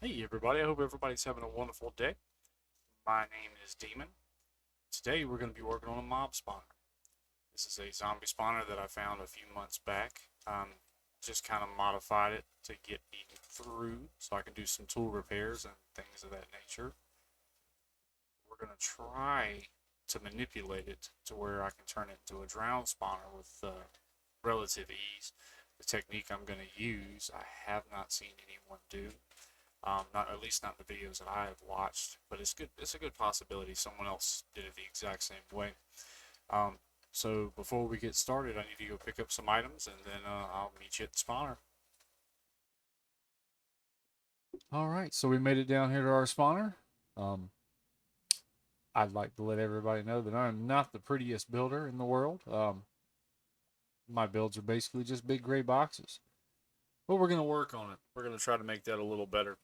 Hey everybody, I hope everybody's having a wonderful day. My name is Demon. Today we're going to be working on a mob spawner. This is a zombie spawner that I found a few months back. Just kind of modified it to get me through so I can do some tool repairs and things of that nature. We're going to try to manipulate it to where I can turn it into a drown spawner with relative ease. The technique I'm going to use, I have not seen anyone do. Not at least not in the videos that I have watched, but it's good. It's a good possibility someone else did it the exact same way. Um, so before we get started, I need to go pick up some items, and then I'll meet you at the spawner. All right, so we made it down here to our spawner. Um, I'd like to let everybody know that I'm not the prettiest builder in the world. My builds are basically just big gray boxes, but we're gonna work on it. We're gonna try to make that a little better.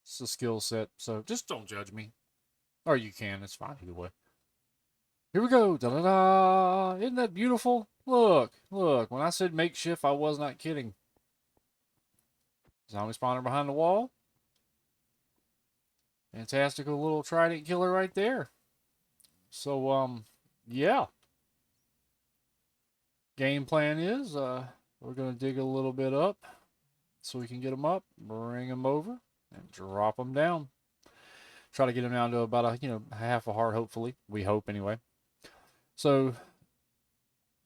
It's a skill set, so just don't judge me, or you can. It's fine either way. Here we go. Da da da. Isn't that beautiful? Look, look. When I said makeshift, I was not kidding. Zombie spawner behind the wall. Fantastical little trident killer right there. So, yeah. Game plan is we're going to dig a little bit up so we can get them up, bring them over, and drop them down. Try to get them down to about half a heart, hopefully. We hope anyway. So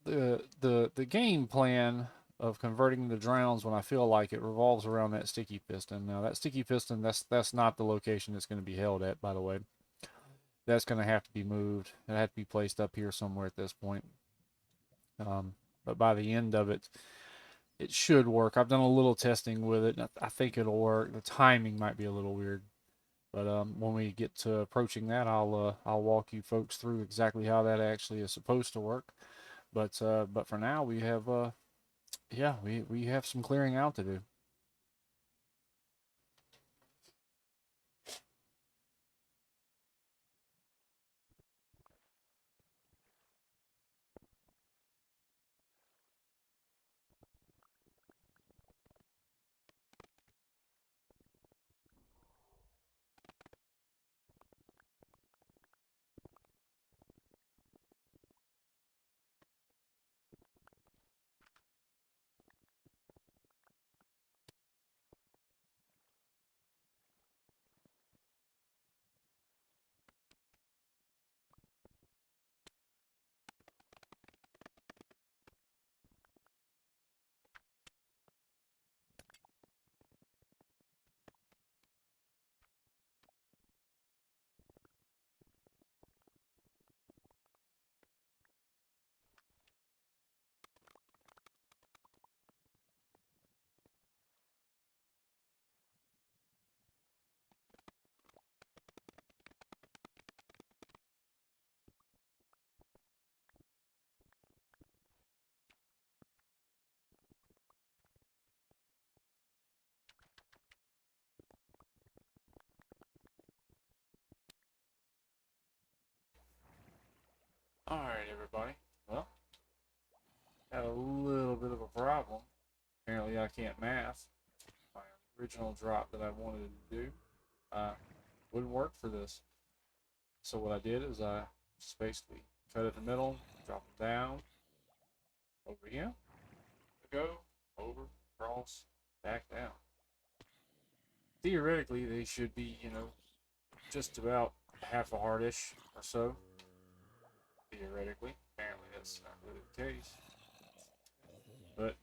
the game plan of converting the drowns when I feel like it revolves around that sticky piston. Now that sticky piston, that's not the location it's going to be held at, by the way. That's going to have to be moved. It had to be placed up here somewhere at this point. But by the end of it, it should work. I've done a little testing with it. I think it'll work. The timing might be a little weird, but when we get to approaching that, I'll walk you folks through exactly how that actually is supposed to work. But for now, we have yeah, we have some clearing out to do. All right, everybody. Well, had a little bit of a problem. Apparently, I can't math. My original drop that I wanted to do uh, wouldn't work for this. So what I did is I just basically cut it in the middle, drop them down, over here, go, over, cross, back down. Theoretically, they should be, just about half a heartish or so. Theoretically, apparently that's not really the case, but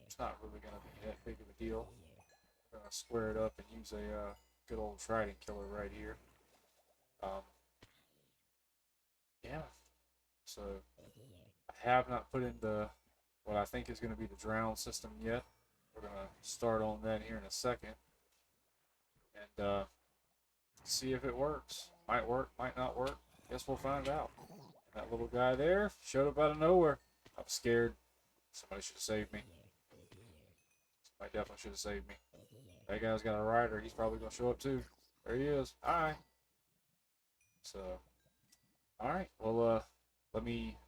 it's not really going to be that big of a deal. I'm going to square it up and use a good old trident killer right here. Um, yeah, so I have not put in the what I think is going to be the drown system yet. We're going to start on that here in a second and see if it works. Might work, might not work. Guess we'll find out. That little guy there showed up out of nowhere. I was scared. Somebody should have saved me. Somebody definitely should have saved me. That guy's got a rider. He's probably going to show up too. There he is. Hi. So, all right. Well, let me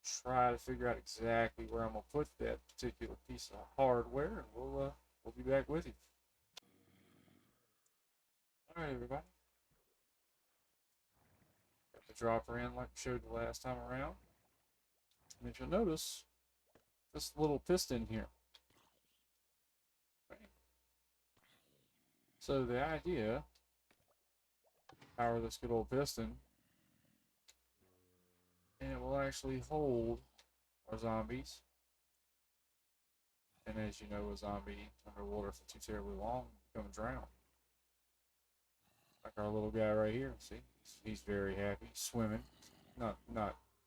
try to figure out exactly where I'm gonna put that particular piece of hardware, and we'll be back with you. Alright, everybody. Got the dropper in like I showed the last time around. And if you'll notice, this little piston here. Right? So the idea, power this good old piston, and it will actually hold our zombies. And as you know, a zombie underwater for too terribly long becomes drowned. Like our little guy right here. See, he's very happy, swimming. Not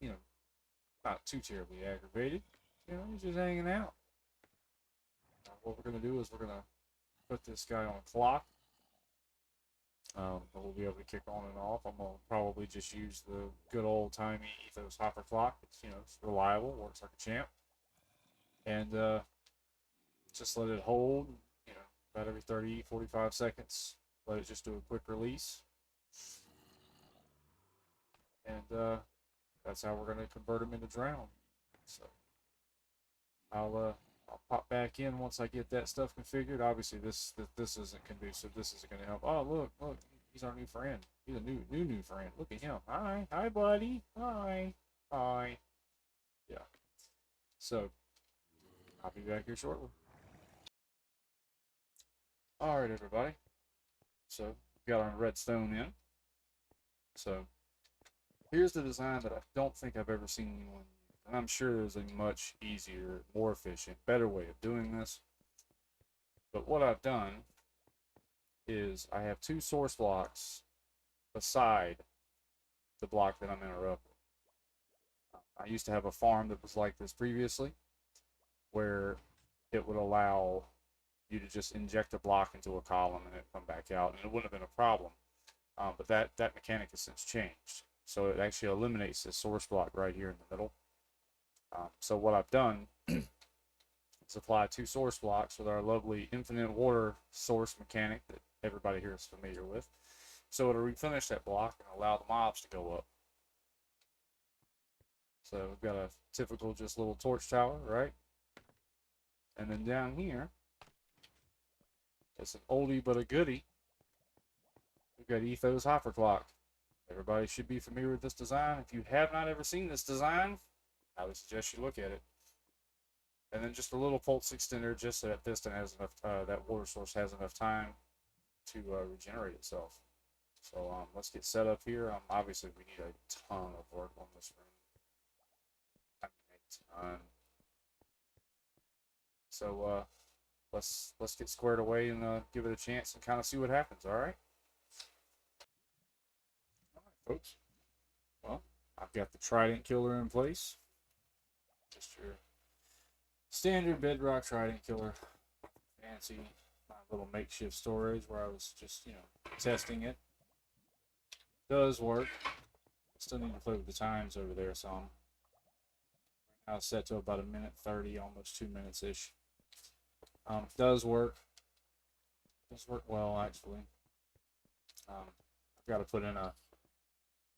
you know, not too terribly aggravated. You know, he's just hanging out. Now, what we're gonna do is we're gonna put this guy on a clock. We'll be able to kick on and off. I'm gonna probably just use the good old timey Ethos hopper clock. It's it's reliable, works like a champ, and just let it hold. About every 30, 45 seconds. Let it just do a quick release, and that's how we're gonna convert them into drown. So I'll pop back in once I get that stuff configured. Obviously, this isn't conducive. This isn't going to help. Oh, look, he's our new friend. He's a new friend. Look at him. Hi, buddy. Hi. Yeah. So I'll be back here shortly. All right, everybody. So we got our redstone in. So here's the design that I don't think I've ever seen anyone use, and I'm sure there's a much easier, more efficient, better way of doing this. But what I've done is I have two source blocks beside the block that I'm interrupting. I used to have a farm that was like this previously, where it would allow you to just inject a block into a column and it come back out, and it wouldn't have been a problem. But that mechanic has since changed, so it actually eliminates this source block right here in the middle. So what I've done is apply two source blocks with our lovely infinite water source mechanic that everybody here is familiar with. So it'll replenish that block and allow the mobs to go up. So we've got a typical just little torch tower, right? And then down here, it's an oldie but a goodie. We've got Ethos hopper clock. Everybody should be familiar with this design. If you have not ever seen this design, I would suggest you look at it. And then just a little pulse extender, just so that piston has enough, that water source has enough time to regenerate itself. So let's get set up here. Obviously, we need a ton of work on this room. I mean, a ton. So let's get squared away and give it a chance and kind of see what happens. All right, folks. Well, I've got the Trident killer in place. Just your standard Bedrock Trident killer. Fancy, my little makeshift storage where I was just testing it. Does work. Still need to play with the times over there some. Right now it's set to about 1:30, almost 2 minutes ish. Does work. Does work well actually. I've got to put in a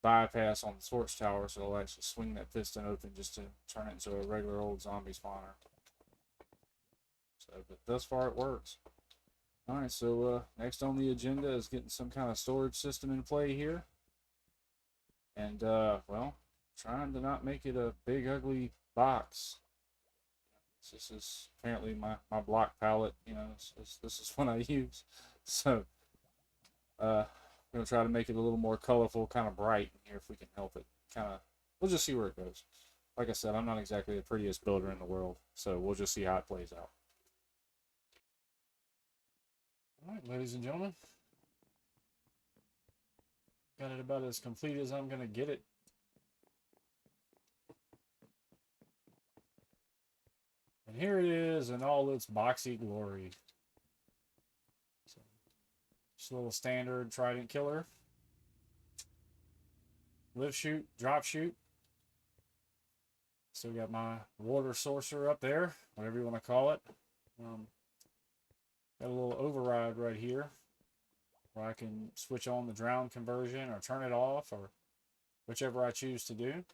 bypass on the torch tower so it'll actually swing that piston open just to turn it into a regular old zombie spawner. So, but thus far it works. Alright, so next on the agenda is getting some kind of storage system in play here. And, well, trying to not make it a big ugly box. This is apparently my block palette, this is what I use. So, I'm going to try to make it a little more colorful, kind of bright in here if we can help it. We'll just see where it goes. Like I said, I'm not exactly the prettiest builder in the world, so we'll just see how it plays out. Alright, ladies and gentlemen. Got it about as complete as I'm going to get it. And here it is in all its boxy glory. So, just a little standard Trident killer. Live shoot, drop shoot. Still got my water sorcerer up there, whatever you want to call it. Got a little override right here where I can switch on the drown conversion or turn it off or whichever I choose to do.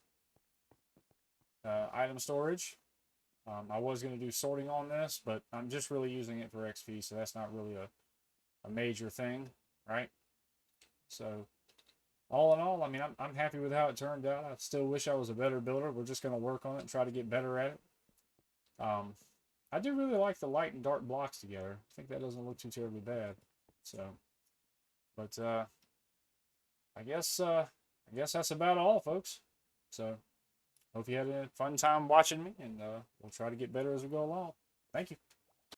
Item storage. I was going to do sorting on this, but I'm just really using it for XP, so that's not really a major thing, right? So all in all, I mean, I'm happy with how it turned out. I still wish I was a better builder. We're just going to work on it and try to get better at it. I do really like the light and dark blocks together. I think that doesn't look too terribly bad. So, but I guess that's about all, folks. So, hope you had a fun time watching me, and we'll try to get better as we go along. Thank you.